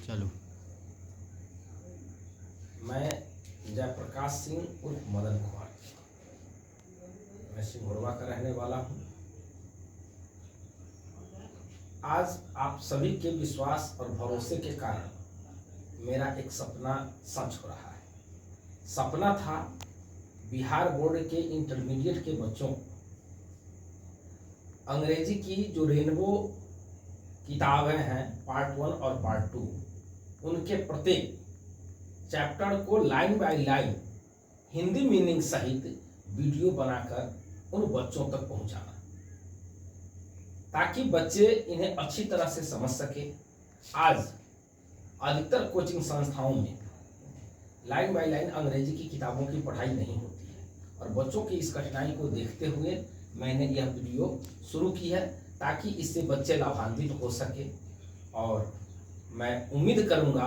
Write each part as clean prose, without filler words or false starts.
चलो। मैं जयप्रकाश सिंह उर्फ मदन कुमार, मैं सिंघोड़वा का रहने वाला हूँ। आज आप सभी के विश्वास और भरोसे के कारण मेरा एक सपना सच हो रहा है। सपना था बिहार बोर्ड के इंटरमीडिएट के बच्चों को अंग्रेजी की जो रेनबो किताबें हैं पार्ट 1 और पार्ट 2, उनके प्रत्येक चैप्टर को line by line Hindi meaning सहित वीडियो बनाकर उन बच्चों तक पहुंचाना, ताकि बच्चे इन्हें अच्छी तरह से समझ सके। आज अधिकतर कोचिंग संस्थाओं में लाइन बाय लाइन अंग्रेजी की किताबों की पढ़ाई नहीं होती है और बच्चों की इस कठिनाई को देखते हुए मैंने यह वीडियो शुरू की है, ताकि इससे बच्चे लाभान्वित हो सके। और मैं उम्मीद करूंगा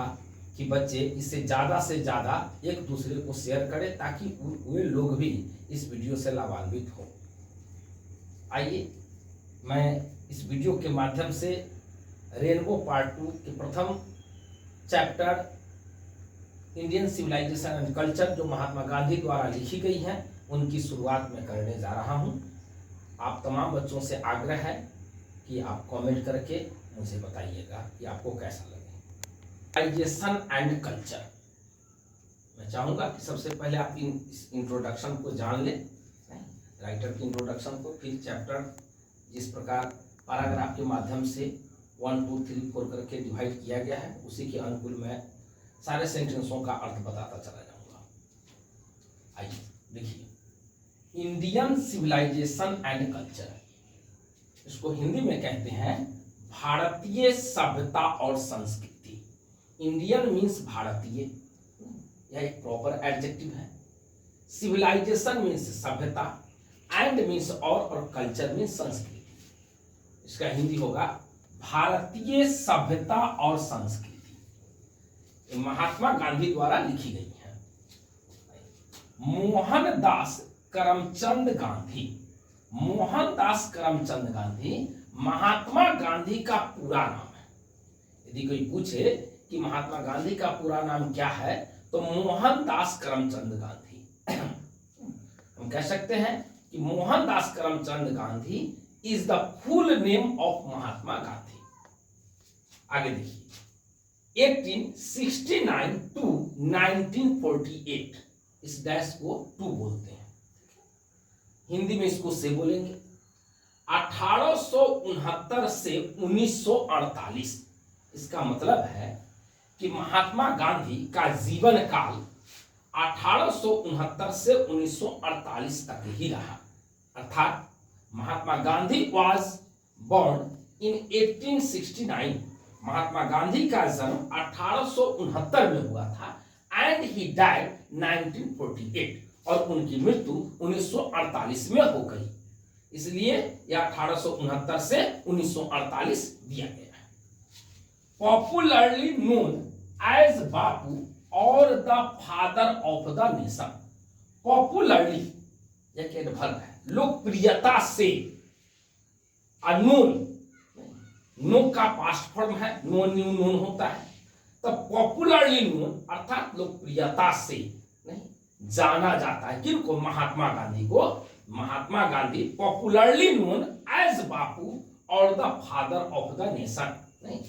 कि बच्चे इससे ज़्यादा से ज़्यादा एक दूसरे को शेयर करें, ताकि वे लोग भी इस वीडियो से लाभान्वित हो। आइए मैं इस वीडियो के माध्यम से रेनबो पार्ट 2 के प्रथम chapter Indian civilisation and culture, जो महात्मा गांधी द्वारा लिखी गई हैं, उनकी शुरुआत में करने जा रहा हूं। आप तमाम बच्चों से आग्रह है कि आप कमेंट करके मुझे बताइएगा कि आपको कैसा लगे। सिविलाइजेशन एंड कल्चर, मैं चाहूँगा कि सबसे पहले आप इस इंट्रोडक्शन को जान लें, राइटर की इंट्रोडक्शन को, फिर चैप्टर जिस प्रकार पैराग्राफ के माध्यम से 1, 2, 3, 4 करके डिवाइड किया गया है, उसी के अनुकूल मैं सारे सेंटेंसों का अर्थ बताता चला जाऊंगा। आइए देखिए, इंडियन सिविलाइजेशन एंड कल्चर, इसको हिंदी में कहते हैं भारतीय सभ्यता और संस्कृति। इंडियन मीन्स भारतीय, यह एक प्रॉपर एडजेक्टिव है। सिविलाइजेशन मीन्स सभ्यता, एंड मीन्स और कल्चर मीन्स संस्कृति। इसका हिंदी होगा भारतीय सभ्यता और संस्कृति। महात्मा गांधी द्वारा लिखी गई है। मोहनदास करमचंद गांधी, मोहनदास करमचंद गांधी महात्मा गांधी का पूरा नाम है। यदि कोई पूछे कि महात्मा गांधी का पूरा नाम क्या है, तो मोहनदास करमचंद गांधी हम कह सकते हैं कि Mohandas Karamchand Gandhi is the full name of Mahatma Gandhi. आगे देखिए, 1869 टू 1948, इस डैश को 2 बोलते हैं, हिंदी में इसको से बोलेंगे। 1869 से 1948, इसका मतलब है कि महात्मा गांधी का जीवन काल 1869 से 1948 तक ही रहा। अर्थात Mahatma Gandhi was born in 1869, Mahatma Gandhi का जन्म 1869 में हुआ था, एंड ही डाइड 1948, और उनकी मृत्यु 1948 में हो गई। इसलिए यह 1869 से 1948 दिया गया है। पॉपुलरली नोन एज बापू और the father of the nation. Popularly एक एडवर्ब है, लोकप्रियता से। नोन, नो का पास्ट फॉर्म है, नो न्यू नोन होता है, तो पॉपुलरली नोन अर्थात लोकप्रियता से नहीं जाना जाता है। किनको? महात्मा गांधी को। Mahatma Gandhi popularly known as Bapu और the father of the nation. नहीं,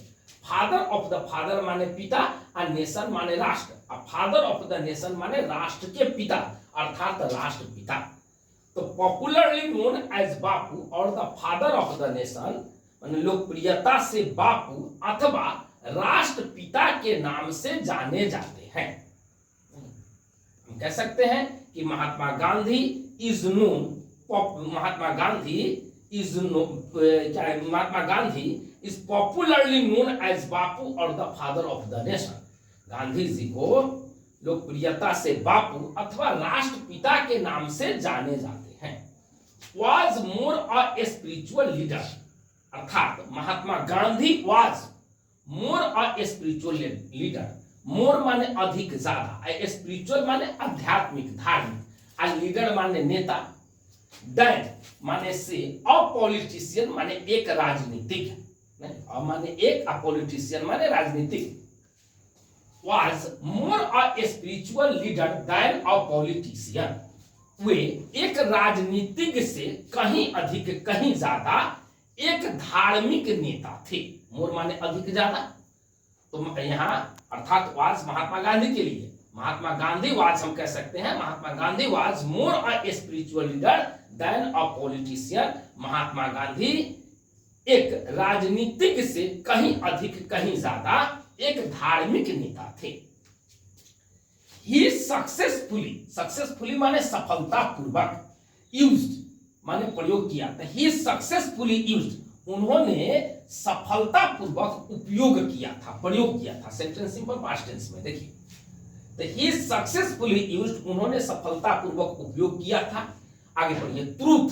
फादर ऑफ द, फादर माने पिता और नेशन माने राष्ट्र, और फादर ऑफ द नेशन माने राष्ट्र के पिता अर्थात राष्ट्रपिता। तो पॉपुलरली नोन एज बापू और the father of the nation माने लोकप्रियता से बापू अथवा राष्ट्रपिता के नाम से जाने जाते हैं। हम कह सकते हैं कि Mahatma Gandhi is known, Mahatma Gandhi is no, क्या है, Mahatma Gandhi is popularly known as Bapu और the father of the nation. Gandhi ji को लोकप्रियता से बापू अथवा राष्ट्रपिता के नाम से जाने जाते हैं। Was more a spiritual leader, अर्थात Mahatma Gandhi was more a spiritual leader. More माने अधिक, ज्यादा, स्पिरिचुअल माने आध्यात्मिक धार्मिक, और लीडर माने नेता, देन माने से, और पॉलिटिशियन माने एक राजनीतिक, माने एक, पॉलिटिशियन माने राजनीतिक। was more a spiritual leader than a politician. वे एक राजनीतिज्ञ से कहीं अधिक कहीं ज्यादा एक धार्मिक नेता थे। मोर माने अधिक ज्यादा, तो यहाँ अर्थात वाज महात्मा गांधी के लिए, महात्मा गांधी वाज हम कह सकते हैं, Mahatma Gandhi was more a spiritual leader than a politician. Mahatma Gandhi एक राजनीतिज्ञ से कहीं अधिक कहीं ज्यादा एक धार्मिक नेता थे। ही सक्सेसफुली माने सफलतापूर्वक, यूज्ड माने प्रयोग किया, तो ही सक्सेसफुली यूज्ड, उन्होंने सफलतापूर्वक उपयोग किया था, प्रयोग किया था। सेंटेंस सिंपल पास्ट टेंस में देखिए, तो ही सक्सेसफुली यूज्ड, उन्होंने सफलतापूर्वक उपयोग किया था। आगे पढ़िए, ट्रूथ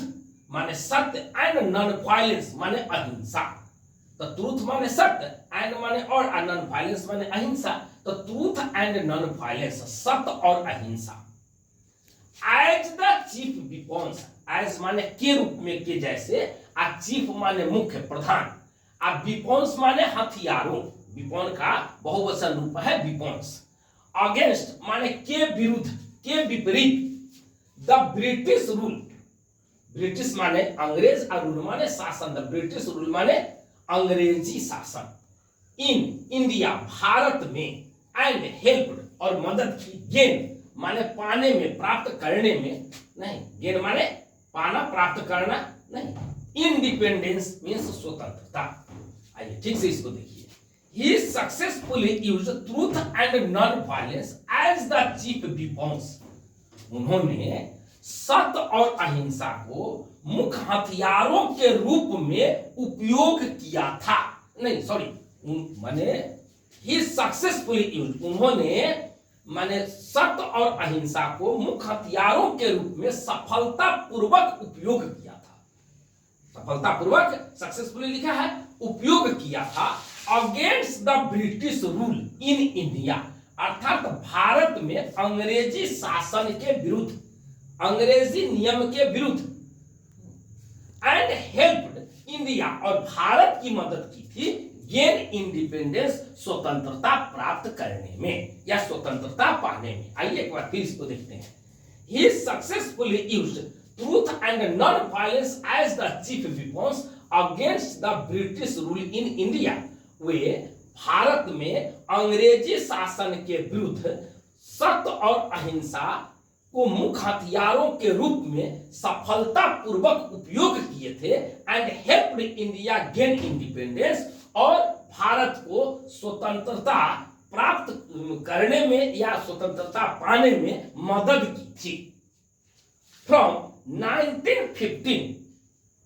माने सत्य एंड नॉन वायलेंस माने अहिंसा। तो ट्रूथ माने सत्य, एंड माने और नॉन वायलेंस माने अहिंसा। तो ट्रूथ एंड नॉन वायलेंस, सत्य और अहिंसा। एज द चीफ विपॉन्स, एज माने के रूप में, के जैसे, आ चीफ माने मुख्य प्रधान, आ विपॉन्स माने हथियारों, विपॉन का बहुवचन रूप है विपॉन्स। अगेंस्ट माने के विरुद्ध, के विपरीत। द ब्रिटिश रूल, ब्रिटिश माने अंग्रेज और रूल माने शासन, द ब्रिटिश रूल माने अंग्रेजी शासन। इन इंडिया, भारत में। एंड हेल्प, और मदद की। गेन माने पाने में, प्राप्त करने में नहीं, गेन माने पाना, प्राप्त करना नहीं। इंडिपेंडेंस मीन्स स्वतंत्रता। आइए ठीक से इसको देखिए। He successfully used truth and non-violence as the chief weapons. उन्होंने सत्य और अहिंसा को मुख्य हथियारों के रूप में उपयोग किया था। नहीं सॉरी, माने ही सक्सेसफुली यूज, उन्होंने माने सत्य और अहिंसा को मुख्य हथियारों के रूप में सफलतापूर्वक उपयोग किया था। सफलतापूर्वक, सक्सेसफुली लिखा है, उपयोग किया था। Against the British rule in India, अर्थात भारत में अंग्रेजी शासन के विरुद्ध, अंग्रेजी नियम के विरुद्ध। एंड हेल्प्ड इंडिया, और भारत की मदद की थी। गेन इंडिपेंडेंस, स्वतंत्रता प्राप्त करने में या स्वतंत्रता पाने में। आइए एक बार फिर इसको देखते हैं। He successfully used truth and non violence as the chief weapons against the British rule in India. वे भारत में अंग्रेजी शासन के विरुद्ध सत्य और अहिंसा को मुख्य हथियारों के रूप में सफलतापूर्वक उपयोग किए थे। And helped India gain independence, और भारत को स्वतंत्रता प्राप्त करने में या स्वतंत्रता पाने में मदद की थी। फ्रॉम 1915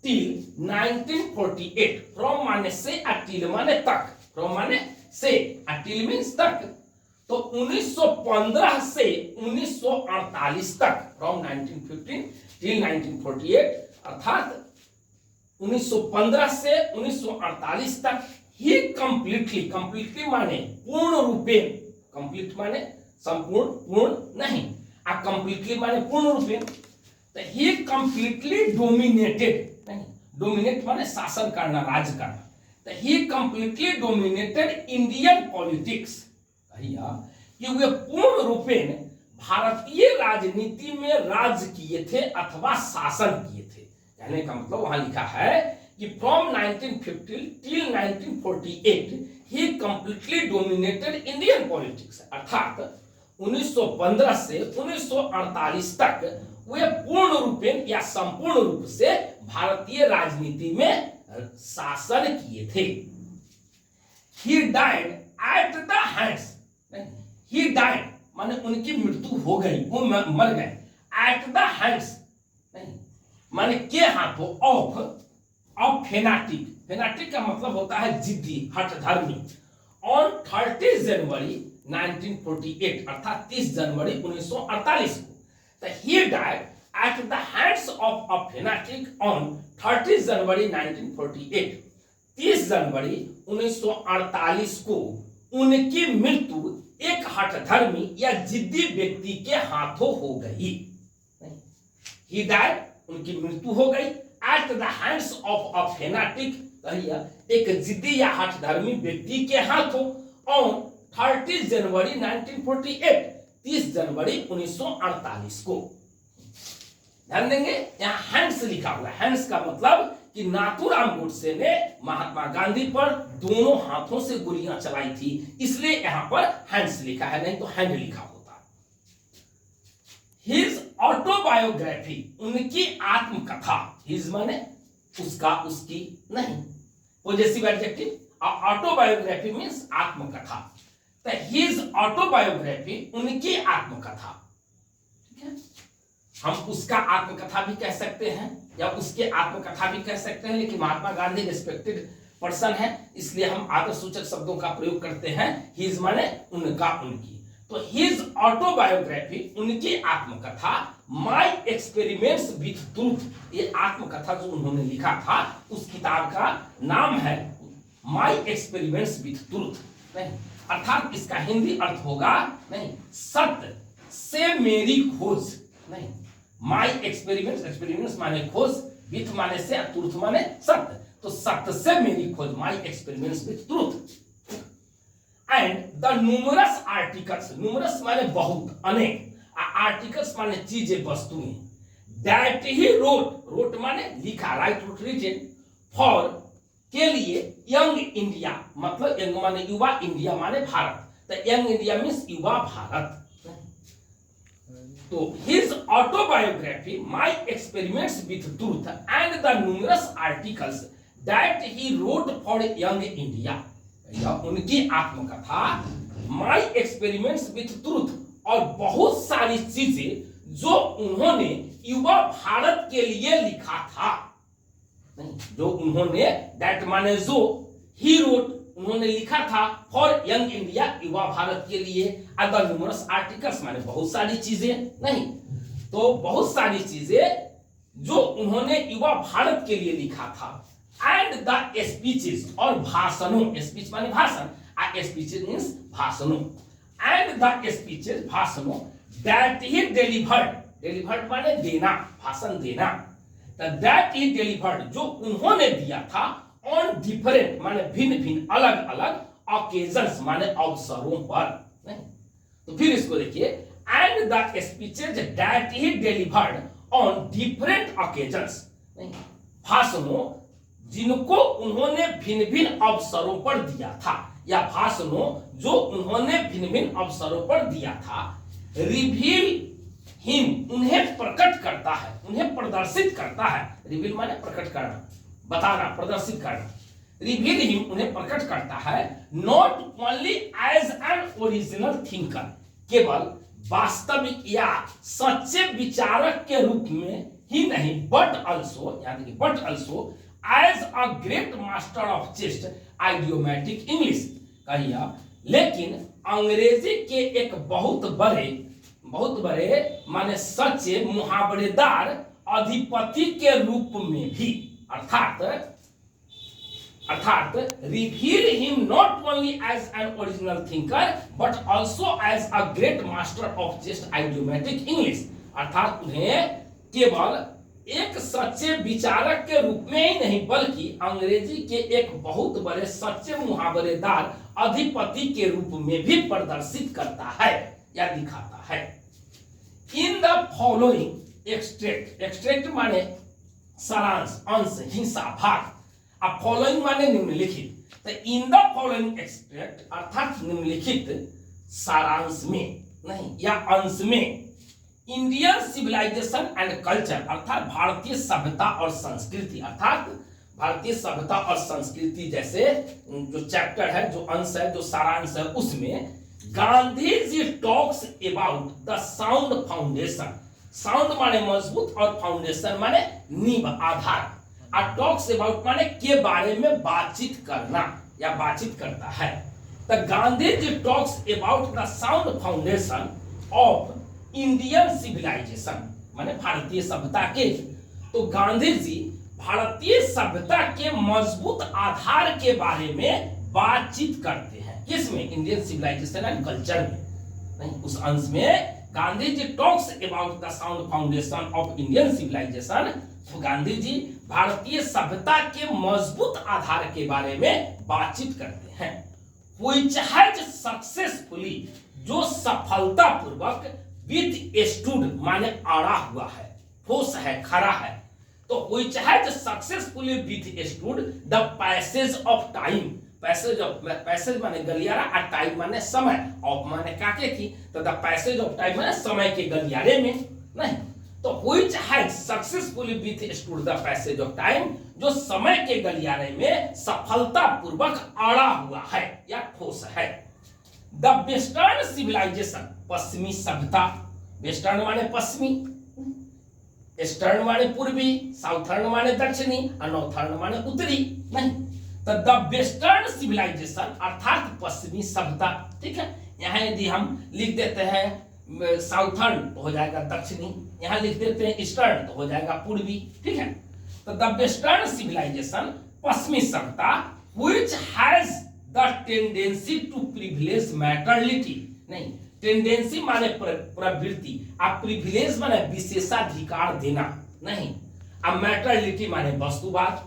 till 1948, फ्रॉम माने से, टिल माने तक, फ्रॉम माने से, टिल मीन्स तक। तो 1915 से 1948 तक, फ्रॉम 1915 till 1948, अर्थात 1915 से 1948 तक। ही कंप्लीटली माने पूर्ण रूपेण, कंप्लीट माने संपूर्ण, पूर्ण नहीं, कंप्लीटली माने पूर्ण रूपेण। तो ही कंप्लीटली डोमिनेटेड, नहीं, डोमिनेट माने शासन करना, राज करना। तो ही कंप्लीटली डोमिनेटेड इंडियन पॉलिटिक्स, कि वे पूर्ण रूपेण भारतीय राजनीति में राज किए थे अथवा शासन किए थे। कहने का मतलब वहां लिखा है कि from 1950 till 1948 he completely dominated Indian politics, अर्थात 1915 से 1948 तक वे पूर्ण रूपेण या संपूर्ण रूप से भारतीय राजनीति में शासन किए थे। He died at the hands, he died माने उनकी मृत्यु हो गई, वो मर गए। एट द हैंड्स नहीं माने के हाथों, ऑफ फेनाटिक, फेनाटिक का मतलब होता है जिद्दी, हठधर्मी। ऑन 30 जनवरी 1948, अर्थात 30 जनवरी 1948 को। तो he died at the hands of a fanatic on 30 जनवरी 1948, 30 जनवरी 1948 को उनकी मृत्यु एक हठधर्मी या जिद्दी व्यक्ति के हाथों हो गई। ही डाइड, उनकी मृत्यु हो गई। At the hands of a fanatic, एक जिद्दी या हठधर्मी व्यक्ति के हाथों। ऑन 30 जनवरी 1948, 30 जनवरी 1948 को। ध्यान देंगे, यहां हैंड्स लिखा हुआ है। हैंड्स का मतलब कि नाथूराम गोडसे ने महात्मा गांधी पर दोनों हाथों से गोलियां चलाई थी, इसलिए यहां पर हैंड्स लिखा है, नहीं तो हैंड लिखा होता। हिज ऑटोबायोग्राफी, उनकी आत्मकथा। हिज माने उसका, उसकी नहीं, पॉजेसिव एडजेक्टिव। ऑटोबायोग्राफी मींस आत्मकथा। तो हिज ऑटोबायोग्राफी, उनकी आत्मकथा। ठीक है, हम उसका आत्मकथा भी कह सकते हैं या उसके आत्मकथा भी कह सकते हैं, लेकिन महात्मा गांधी रिस्पेक्टेड पर्सन है, इसलिए हम आदर्शसूचक शब्दों का प्रयोग करते हैं। हिज माने उनका, उनकी। तो हिज ऑटोबायोग्राफी, उनकी आत्मकथा। माय एक्सपेरिमेंट्स विथ ट्रूथ, ये आत्मकथा जो उन्होंने लिखा था, उस किताब का नाम है माय एक्सपेरिमेंट्स विथ ट्रूथ। नहीं, अर्थात इसका हिंदी अर्थ होगा, नहीं, सत्य से मेरी खोज। नहीं, माय एक्सपेरिमेंट्स, एक्सपेरिमेंट्स माने खोज, विथ माने से, ट्रूथ माने सत्य, तो सत्य से मेरी खोज, my experiments with truth. And the numerous articles, numerous माने बहुत, अनेक, आर्टिकल्स माने चीजें, वस्तुएं, दैट ही रोट, रोट माने लिखा, राइट, रोट, रिटेन, फॉर के लिए, यंग इंडिया मतलब यंग माने युवा, इंडिया माने भारत, तो यंग इंडिया मींस युवा भारत। तो his autobiography, my experiments with truth and the numerous articles that he wrote for young India, यह उनकी आत्मकथा, माय एक्सपेरिमेंट्स विथ ट्रूथ, और बहुत सारी चीजें जो उन्होंने युवा भारत के लिए लिखा था। नहीं, जो उन्होंने, दैट माने जो, ही रोट, उन्होंने लिखा था, फॉर यंग इंडिया, युवा भारत के लिए, अदर न्यूमरस आर्टिकल्स माने बहुत सारी चीजें। नहीं, तो बहुत सारी चीजें जो उन्होंने युवा भारत के लिए लिखा था। एंड द स्पीचेस, और भाषणों, स्पीच माने भाषण, स्पीचेस मींस भाषणों, एंड द स्पीचेस, भाषणों, दैट ही डिलीवर्ड, डिलीवर्ड माने देना, भाषण देना, दैट ही डिलीवर्ड, जो उन्होंने दिया था, ऑन डिफरेंट माने भिन्न भिन्न, अलग अलग, ऑकेजन्स माने अवसरों पर। नहीं, तो फिर इसको देखिए, and the speeches that he delivered on different occasions, भाषणों जिनको उन्होंने भिन्न भिन्न अवसरों पर दिया था, या भाषणों जो उन्होंने भिन्न भिन्न अवसरों पर दिया था, रिवील हिम, उन्हें प्रकट करता है, उन्हें प्रदर्शित करता है। रिवील माने प्रकट करना, बताना, प्रदर्शित करना। रिवील हिम, उन्हें प्रकट करता है, not only as an original thinker, केवल वास्तविक या सच्चे विचारक के रूप में ही नहीं, बट ऑल्सो, यानी कि but also as a great master of chaste idiomatic English, कहिए, लेकिन अंग्रेजी के एक बहुत बड़े माने सच्चे मुहावरेदार अधिपति के रूप में भी, अर्थात reveal him not only as an original thinker but also as a great master of chaste idiomatic English, अर्थात उन्हें केवल एक सच्चे विचारक के रूप में ही नहीं, बल्कि अंग्रेजी के एक बहुत बड़े सच्चे मुहावरेदार अधिपति के रूप में भी प्रदर्शित करता है या दिखाता है। In the following extract, extract माने सारांश, अंश, हिस्सा, भाग, अब फॉलोइंग माने निम्नलिखित, तो इन द फॉलोइंग एक्सट्रैक्ट अर्थात निम्नलिखित सारांश में, नहीं, या अंश में, इंडियन सिविलाइजेशन एंड कल्चर, अर्थात भारतीय सभ्यता और संस्कृति, अर्थात भारतीय सभ्यता और संस्कृति जैसे जो चैप्टर है, जो अंश है, जो सारांश है, उसमें Gandhi ji talks about the sound foundation, sound माने मजबूत और फाउंडेशन माने नींव, आधार, और टॉक्स अबाउट माने के बारे में बातचीत करना या बातचीत करता है। तो Gandhi ji talks about the sound foundation of Indian civilization माने भारतीय सभ्यता के, तो गांधी जी भारतीय सभ्यता के मजबूत आधार के बारे में बातचीत करते हैं, किसमें, इंडियन सिविलाइजेशन एंड कल्चर में, नहीं, उस अंश में Gandhi ji talks about the sound foundation of Indian civilization, तो गांधी जी भारतीय सभ्यता के मजबूत आधार के बारे में बातचीत करते हैं। व्हिच हैज सक्सेसफुली, जो सफलतापूर्वक विथस्टूड माने अड़ा हुआ है, ठोस है, खड़ा है। तो which has successfully withstood the passage of time, passage माने गलियारा और टाइम माने समय, ऑफ माने काके की, तो द पैसेज ऑफ टाइम माने समय के गलियारे में। नहीं तो which has successfully withstood the passage of time, जो समय के गलियारे में सफलतापूर्वक अड़ा हुआ है या ठोस है। द वेस्टर्न सिविलाइजेशन, पश्चिमी सभ्यता, वेस्टर्न माने पश्चिमी, ईस्टर्न माने पूर्वी, साउथर्न माने दक्षिणी और नॉर्थर्न माने उत्तरी। नहीं तो द वेस्टर्न सिविलाइजेशन अर्थात पश्चिमी सभ्यता, ठीक है। यहाँ यदि हम लिख देते हैं साउथर्न तो हो जाएगा दक्षिणी, यहाँ लिख देते हैं ईस्टर्न तो हो जाएगा पूर्वी, ठीक है। तो द वेस्टर्न सिविलाइजेशन पश्चिमी सभ्यता which has the tendency to privilege materiality, नहीं टेंडेंसी माने प्रवृत्ति, अब प्रिविलेज माने विशेषाधिकार देना, नहीं अब मैटरलिटी माने वस्तुवाद।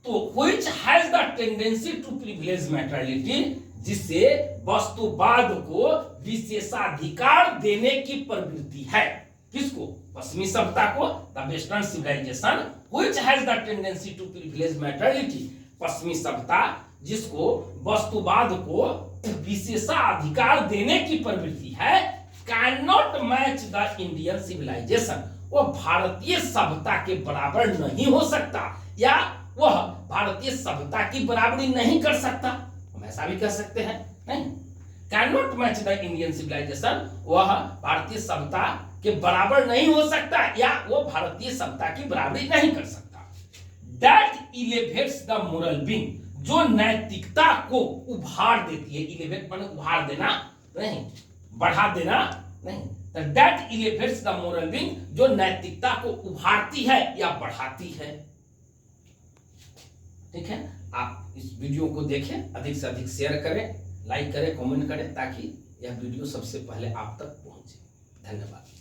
तो which has the tendency to privilege materiality, जिससे वस्तुवाद को विशेषाधिकार देने की प्रवृत्ति है। किसको? पश्चिमी सभ्यता को। The western civilization which has the tendency to privilege materiality, पश्चिमी सभ्यता जिसको वस्तुवाद को विशेषाधिकार देने की प्रवृत्ति है, can not match the Indian civilisation, वो भारतीय सभ्यता के बराबर नहीं हो सकता, या वह भारतीय सभ्यता की बराबरी नहीं कर सकता, हम ऐसा भी कह सकते हैं। नहीं can not match the Indian civilisation, वह भारतीय सभ्यता के बराबर नहीं हो सकता, या वो भारतीय सभ्यता की बराबरी नहीं कर सकता। दैट इलेवेट्स द मोरल बीइंग, जो नैतिकता को उभार देती है, इलेवेट माने उभार देना, नहीं बढ़ा देना, नहीं दैट इलेवेट्स द मोरल बीइंग, जो नैतिकता को उभारती है या बढ़ाती है। ठीक है, आप इस वीडियो को देखें, अधिक से अधिक शेयर करें, लाइक करें, कमेंट करें, ताकि यह वीडियो सबसे पहले आप तक पहुंचे। धन्यवाद।